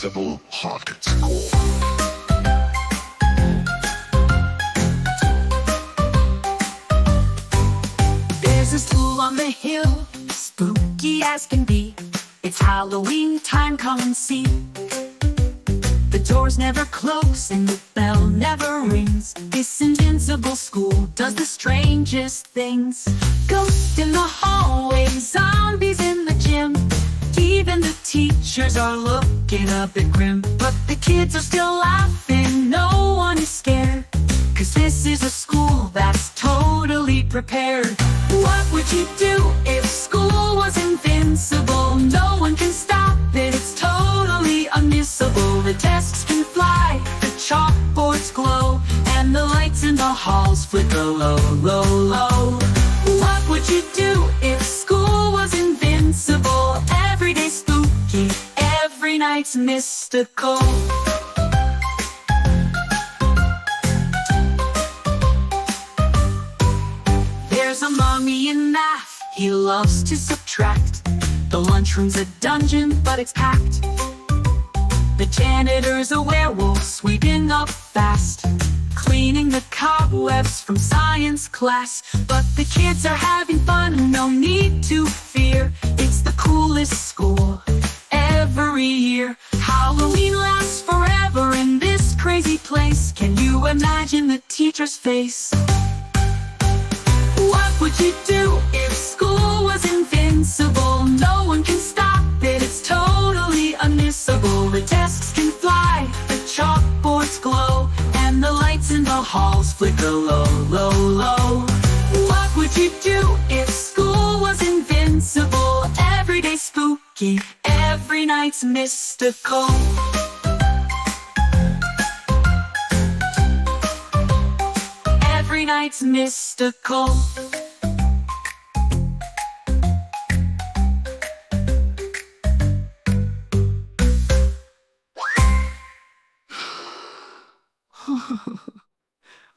Invincible Haunted School. There's a school on the hill, spooky as can be. It's Halloween time, come and see. The doors never close and the bell never rings. This invincible school does the strangest things. Ghosts in the hallways, zombies in the gym. Even the teachers are looking a bit grim. But the kids are still laughing, no one is scared. Cause this is a school that's totally prepared. What would you do if school was invincible? No one can stop it, it's totally unmissable. The desks can fly, the chalkboards glow, and the lights in the halls flicker low, low, low. What would you do if school was invincible? Every day spooky, every night's mystical. There's a mummy in math, he loves to subtract. The lunchroom's a dungeon, but it's packed. The janitor's a werewolf, sweeping up fast, cleaning the cobwebs from science class. But the kids are having fun, no need to fear. It's the coolest school every year. Halloween lasts forever in this crazy place. Can you imagine the teacher's face? What would you do if school was invincible? No one can stop it, it's totally unmissable. The desks can fly, the chalkboards glow, and the lights in the halls flicker low, low, low. What would you do if school was invincible? Every day spooky, every night's mystical. Every night's mystical.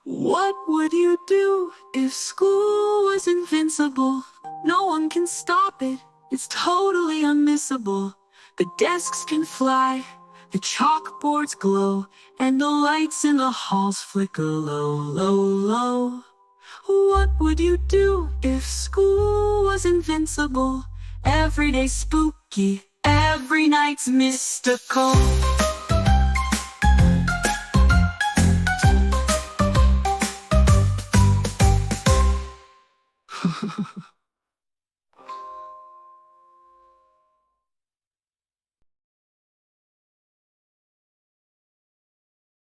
What would you do if school was invincible? No one can stop it, it's totally unmissable. The desks can fly, the chalkboards glow, and the lights in the halls flicker low, low, low. What would you do if school was invincible? Every day spooky, every night's mystical.